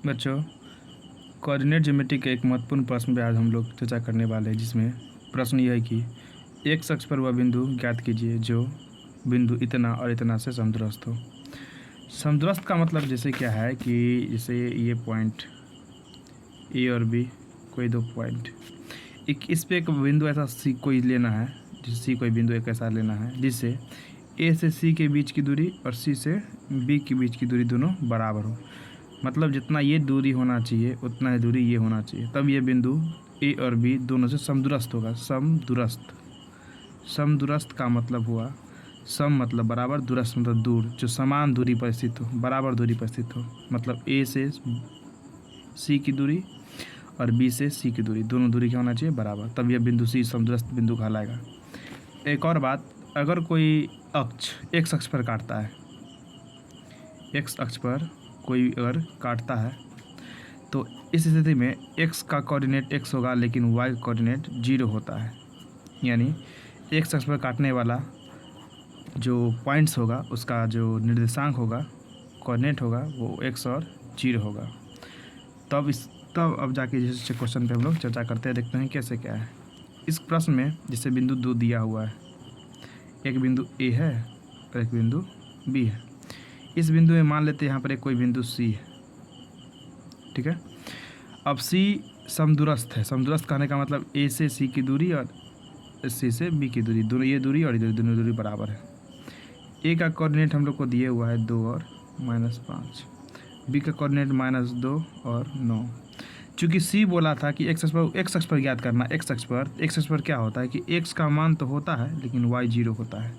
बच्चों, coordinate geometry के एक महत्वपूर्ण प्रश्न पे आज हम लोग चर्चा करने वाले हैं, जिसमें प्रश्न यह है कि एक्स अक्ष पर वह बिंदु ज्ञात कीजिए जो बिंदु इतना और इतना से समदूरस्थ हो। समदूरस्थ का मतलब जैसे क्या है कि जैसे ये पॉइंट ए और बी, कोई दो पॉइंट, इस पे एक बिंदु ऐसा सी कोई लेना है, जिस सी कोई बिंदु एक ऐसा लेना है जिससे ए से सी के बीच की दूरी और सी से बी के बीच की दूरी दोनों बराबर हो। मतलब जितना ये दूरी होना चाहिए उतना ही दूरी ये होना चाहिए, तब ये बिंदु ए और बी दोनों से समदूरस्थ होगा। समदूरस्थ, समदूरस्थ का मतलब हुआ, सम मतलब बराबर, दूरस्थ मतलब दूर, जो समान दूरी पर स्थित हो, बराबर दूरी पर स्थित हो। मतलब ए से सी की दूरी और बी से सी की दूरी, दोनों दूरी क्या होना चाहिए, बराबर, तब यह बिंदु सी समदूरस्थ बिंदु कहलाएगा। एक और बात, अगर कोई अक्ष एक्स अक्ष पर काटता है, एक्स अक्ष पर कोई अगर काटता है, तो इस स्थिति में एक्स का कोऑर्डिनेट एक्स होगा लेकिन वाई का कोऑर्डिनेट 0 होता है। यानी एक्स अक्ष पर काटने वाला जो पॉइंट्स होगा उसका जो निर्देशांक होगा, कोऑर्डिनेट होगा, वो एक्स और 0 होगा। तब अब जाके जिस क्वेश्चन पे हम लोग चर्चा करते हैं, देखते हैं कैसे क्या है। इस प्रश्न में जैसे बिंदु 2 दिया हुआ है, एक बिंदु ए है और एक बिंदु बी है। इस बिंदु में मान लेते हैं यहाँ पर एक कोई बिंदु सी है, ठीक है। अब सी समदूरस्थ है। समदूरस्थ कहने का मतलब ए से सी की दूरी और सी से बी की दूरी, दोनों ये दूरी और ये दोनों दूरी बराबर है। ए का कोऑर्डिनेट हम लोग को दिए हुआ है 2 और -5, बी का कोऑर्डिनेट -2 और 9। चूँकि सी बोला था कि एक्स अक्ष पर ज्ञात करना, एक्स अक्ष पर क्या होता है कि एक्स का मान तो होता है लेकिन वाई 0 होता है,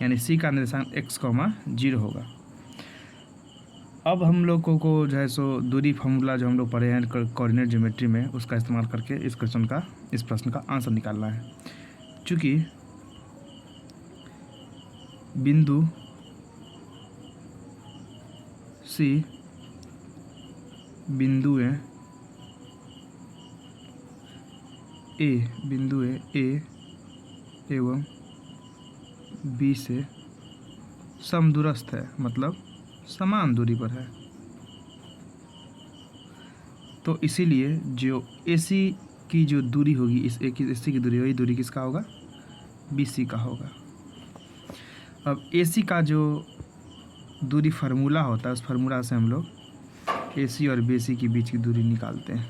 यानी सी का निर्देशांक एक्स, 0 होगा। अब हम लोगों को जो है सो दूरी फार्मूला जो हम लोग पढ़े हैं कोऑर्डिनेट ज्योमेट्री में, उसका इस्तेमाल करके इस प्रश्न का आंसर निकालना है। चूँकि बिंदु सी बिंदु ए एवं बी से समदूरस्थ है, मतलब समान दूरी पर है, तो इसीलिए जो AC की जो दूरी होगी, इस AC की दूरी, वही दूरी किसका होगा, BC का होगा। अब AC का जो दूरी फार्मूला होता है, उस फार्मूला से हम लोग AC और BC के बीच की दूरी निकालते हैं।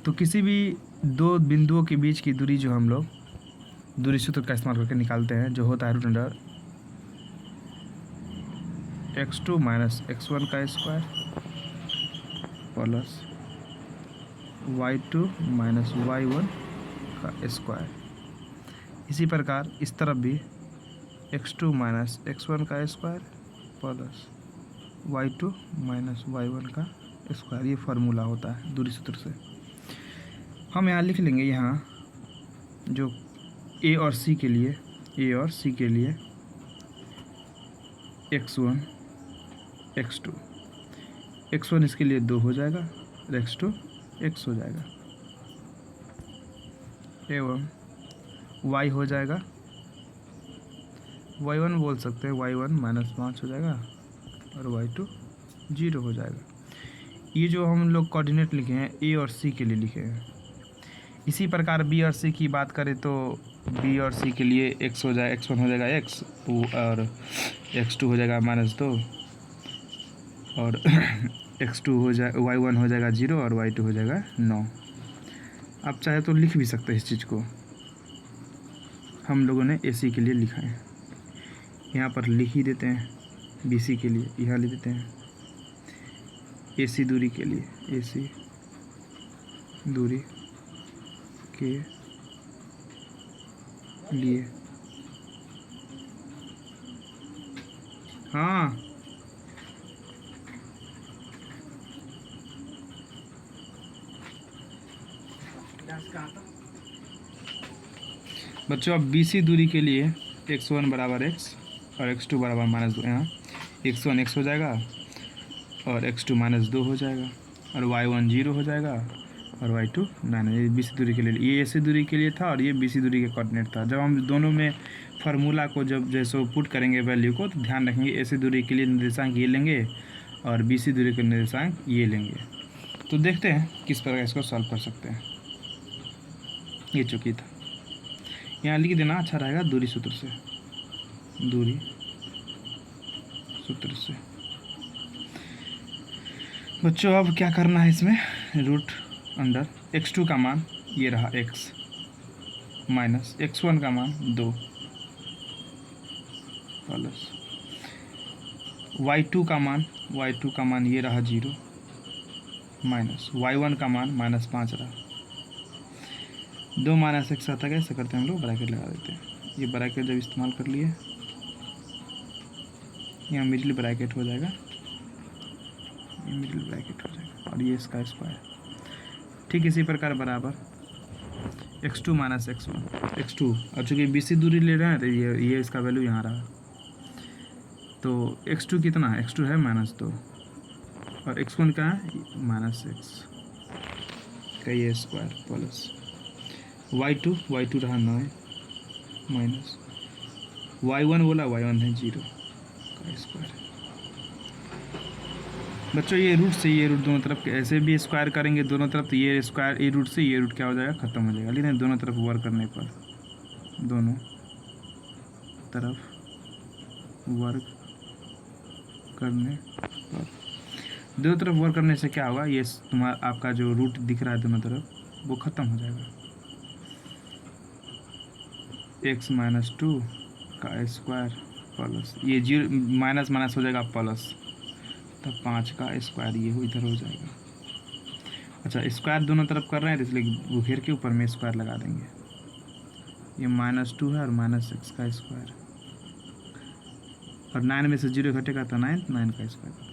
तो किसी भी दो बिंदुओं के बीच की दूरी जो हम लोग दूरी सूत्र का इस्तेमाल करके निकालते हैं, जो होता है √x2 - x1 का स्क्वायर प्लस y2 - y1 का स्क्वायर। इसी प्रकार इस तरफ भी x2 - x1 का स्क्वायर प्लस y2 - y1 का स्क्वायर, ये फार्मूला होता है दूरी सूत्र से। हम यहाँ लिख लेंगे, यहाँ जो ए और सी के लिए x1 x2, x1 इसके लिए 2 हो जाएगा और x2 x हो जाएगा, एवं y हो जाएगा, y1 बोल सकते हैं, y1 -5 हो जाएगा और y2 0 हो जाएगा। ये जो हम लोग कोऑर्डिनेट लिखे हैं ए और सी के लिए लिखे हैं। इसी प्रकार बी और सी की बात करें तो बी और सी के लिए x हो जाएगा, x1 हो जाएगा x और x2 हो जाएगा -2 और x2 हो जाए, y1 हो जाएगा 0 और y2 हो जाएगा 9। आप चाहे तो लिख भी सकते हैं इस चीज़ को, हम लोगों ने AC के लिए लिखा है, यहाँ पर लिख ही देते हैं। BC के लिए यहाँ लिख देते हैं, AC दूरी के लिए, AC दूरी के लिए, हाँ बच्चों, अब BC दूरी के लिए x1 बराबर x और x2 बराबर -2, यहाँ x1 x हो जाएगा और x2 -2 हो जाएगा और y1 0 हो जाएगा और y2 9। ये BC दूरी के लिए, ये AC दूरी के लिए था और ये BC दूरी के कोऑर्डिनेट था। जब हम दोनों में फार्मूला को जब जैसे पुट करेंगे वैल्यू को, तो ध्यान रखेंगे AC दूरी के लिए निर्देशांक ये लेंगे और BC दूरी के निर्देशांक ये लेंगे। तो देखते हैं किस प्रकार इसको सॉल्व कर सकते हैं। ये चुकी था, यहाँ लिख देना अच्छा रहेगा, दूरी सूत्र से, दूरी सूत्र से। बच्चों अब क्या करना है इसमें, रूट अंडर x2 का मान ये रहा x माइनस x1 का मान 2 प्लस y2 का मान ये रहा 0 माइनस y1 का मान -5 रहा। 2 माइनस एक साथ आ गया, ऐसा करते हैं हम लोग ब्रैकेट लगा देते हैं। ये ब्रैकेट जब इस्तेमाल कर लिए यहाँ मिडिल ब्रैकेट हो जाएगा, ये मिडिल ब्रैकेट हो जाएगा और ये इसका स्क्वायर। ठीक इसी प्रकार बराबर x2 माइनस x1 x2, और चूँकि BC दूरी ले रहे हैं तो ये इसका वैल्यू यहाँ रहा। तो x2 कितना है, x2 है -2 और x1 का है -6 का ये स्क्वायर प्लस y2 रहा 9 माइनस y1 बोला, y1 है 0 का स्क्वायर। बच्चों ये रूट से ये रूट दोनों तरफ के ऐसे भी स्क्वायर करेंगे दोनों तरफ, तो ये स्क्वायर ये रूट से ये रूट क्या हो जाएगा, ख़त्म हो जाएगा। लेकिन दोनों तरफ वर्क करने पर, दोनों तरफ वर्क करने पर, दोनों तरफ वर्क करने से क्या होगा, ये तुम्हारा आपका जो रूट दिख रहा है दोनों तरफ वो ख़त्म हो जाएगा। x - 2 का स्क्वायर प्लस ये 0 माइनस माइनस हो जाएगा प्लस, तब 5 का स्क्वायर ये इधर हो जाएगा। अच्छा स्क्वायर दोनों तरफ कर रहे हैं तो इसलिए घेर के ऊपर में स्क्वायर लगा देंगे। ये -2 है और -6 का स्क्वायर, और 9 में से 0 घटेगा तो 9 का स्क्वायर।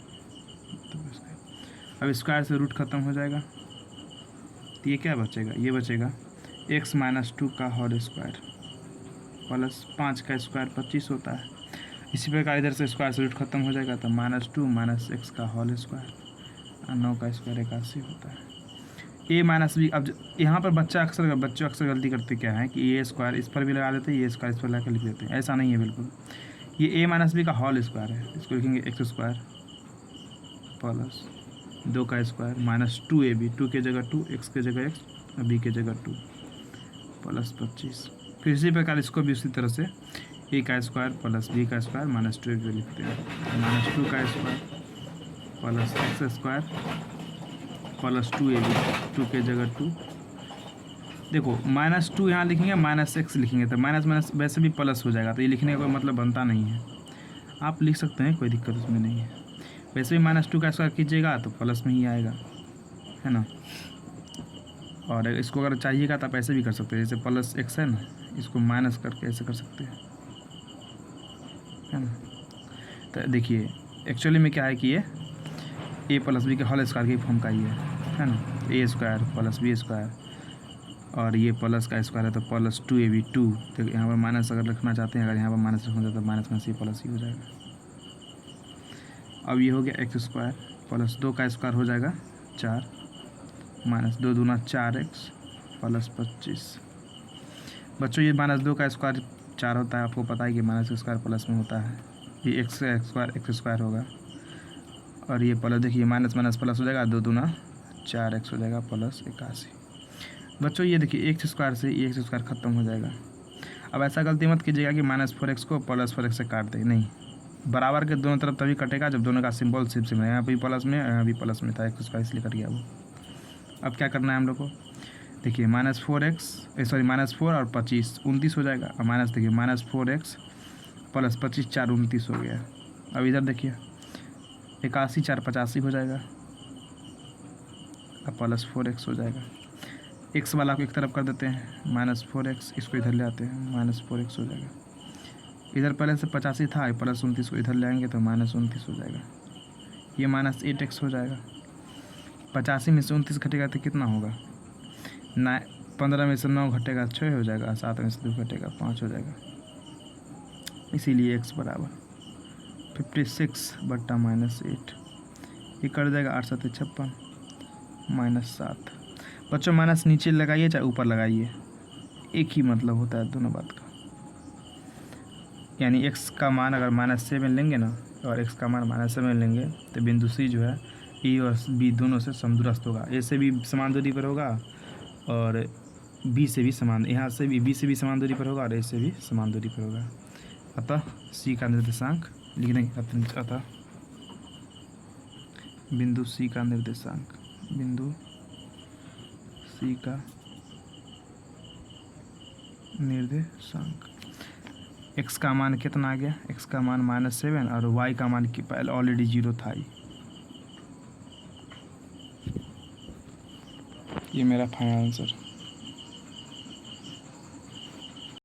अब स्क्वायर से रूट ख़त्म हो जाएगा तो ये क्या बचेगा, ये बचेगा x - 2 का होल स्क्वायर प्लस 5 का स्क्वायर 25 होता है। इसी प्रकार इधर से स्क्वायर से रूट खत्म हो जाएगा तो -2 - x का होल स्क्वायर और 9 का स्क्वायर 81 होता है। a माइनस b, अब यहाँ पर बच्चे अक्सर गलती करते क्या है कि ये स्क्वायर इस पर भी लगा देते हैं, ये स्क्वायर इस पर लगा लिख देते हैं। ऐसा नहीं है बिल्कुल, ये a - b का होल स्क्वायर है, इसको लिखेंगे x स्क्वायर प्लस 2 का स्क्वायर -2ab, 2 की जगह 2, x की जगह x और b की जगह 2 प्लस 25। फिर इसी प्रकार इसको भी उसी तरह से a का स्क्वायर प्लस b का स्क्वायर -2 भी लिखते हैं, -2 का square plus x square plus 2ab, 2 की जगह 2। देखो -2 यहाँ लिखेंगे, -x लिखेंगे तो माइनस माइनस वैसे भी प्लस हो जाएगा, तो ये लिखने का कोई मतलब बनता नहीं है। आप लिख सकते हैं, कोई दिक्कत उसमें नहीं है। वैसे भी -2 का स्क्वायर कीजिएगा तो प्लस में ही आएगा, है ना। और इसको अगर चाहिएगा तो आप ऐसे भी कर सकते हैं, जैसे प्लस x है ना, इसको माइनस करके ऐसे कर सकते हैं, है ना। तो देखिए एक्चुअली में क्या है कि ये a प्लस b के होल स्क्वायर की फॉर्म का ही है ना। a square plus b square और ये प्लस का स्क्वायर है तो प्लस 2ab 2। तो यहाँ पर माइनस अगर रखना चाहते हैं, अगर यहाँ पर माइनस रखना चाहते हैं तो माइनस में से प्लस ही हो जाएगा। अब ये हो गया x स्क्वायर प्लस 2 का स्क्वायर हो जाएगा 4 माइनस 2 दूना 4x प्लस 25। बच्चों ये -2 का स्क्वायर 4 होता है, आपको पता है कि माइनस स्क्वायर प्लस में होता है। ये x स्क्वायर होगा और ये प्लस, देखिए माइनस माइनस प्लस हो जाएगा, 2 दूना 4x हो जाएगा प्लस 81। बच्चों ये देखिए x स्क्वायर से ये x स्क्वायर ख़त्म हो जाएगा। अब ऐसा गलती मत कीजिएगा कि -4x को +4x से काट दें, नहीं, बराबर के दोनों तरफ तभी कटेगा जब दोनों का सिंबल सेम है। यहाँ भी प्लस में, यहाँ भी प्लस में था, x स्क्वायर इसलिए कट गया वो। अब क्या करना है हम लोग को, देखिए -4 और 25 29 हो जाएगा, और माइनस देखिए -4x प्लस 25 4 29 हो गया। अब इधर देखिए 81 4 85 हो जाएगा, अब प्लस 4x हो जाएगा। x वाला को एक तरफ कर देते हैं, -4x, इसको इधर ले आते हैं, -4x हो जाएगा। इधर पहले से 85 था, प्लस 29 को इधर ले आएंगे तो -29 हो जाएगा। ये -8x हो जाएगा। 85 में से 29 घटेगा तो कितना होगा, 15 में से 9 घटेगा 6 हो जाएगा, 7 में से 2 घटेगा 5 हो जाएगा। इसीलिए x बराबर 56 बट्टा -8, ये कर जाएगा 8 7 56 -7। बच्चों माइनस नीचे लगाइए चाहे ऊपर लगाइए, एक ही मतलब होता है दोनों बात का। यानी x का मान अगर -7 लेंगे ना और x का मान -7 लेंगे तो बिंदु C जो है E और B दोनों से समदूरस्थ होगा। A से भी समान दूरी पर होगा और B से भी समान, यहाँ से भी B से भी समान दूरी पर होगा और A से भी समान दूरी पर होगा। अतः C का निर्देशांक लिख देंगे। अतः बिंदु C का निर्देशांक, बिंदु C का निर्देशांक, x का मान कितना आ गया, x का मान -7 और y का मान की पहले ऑलरेडी 0 था ही। ये मेरा फाइनल आंसर।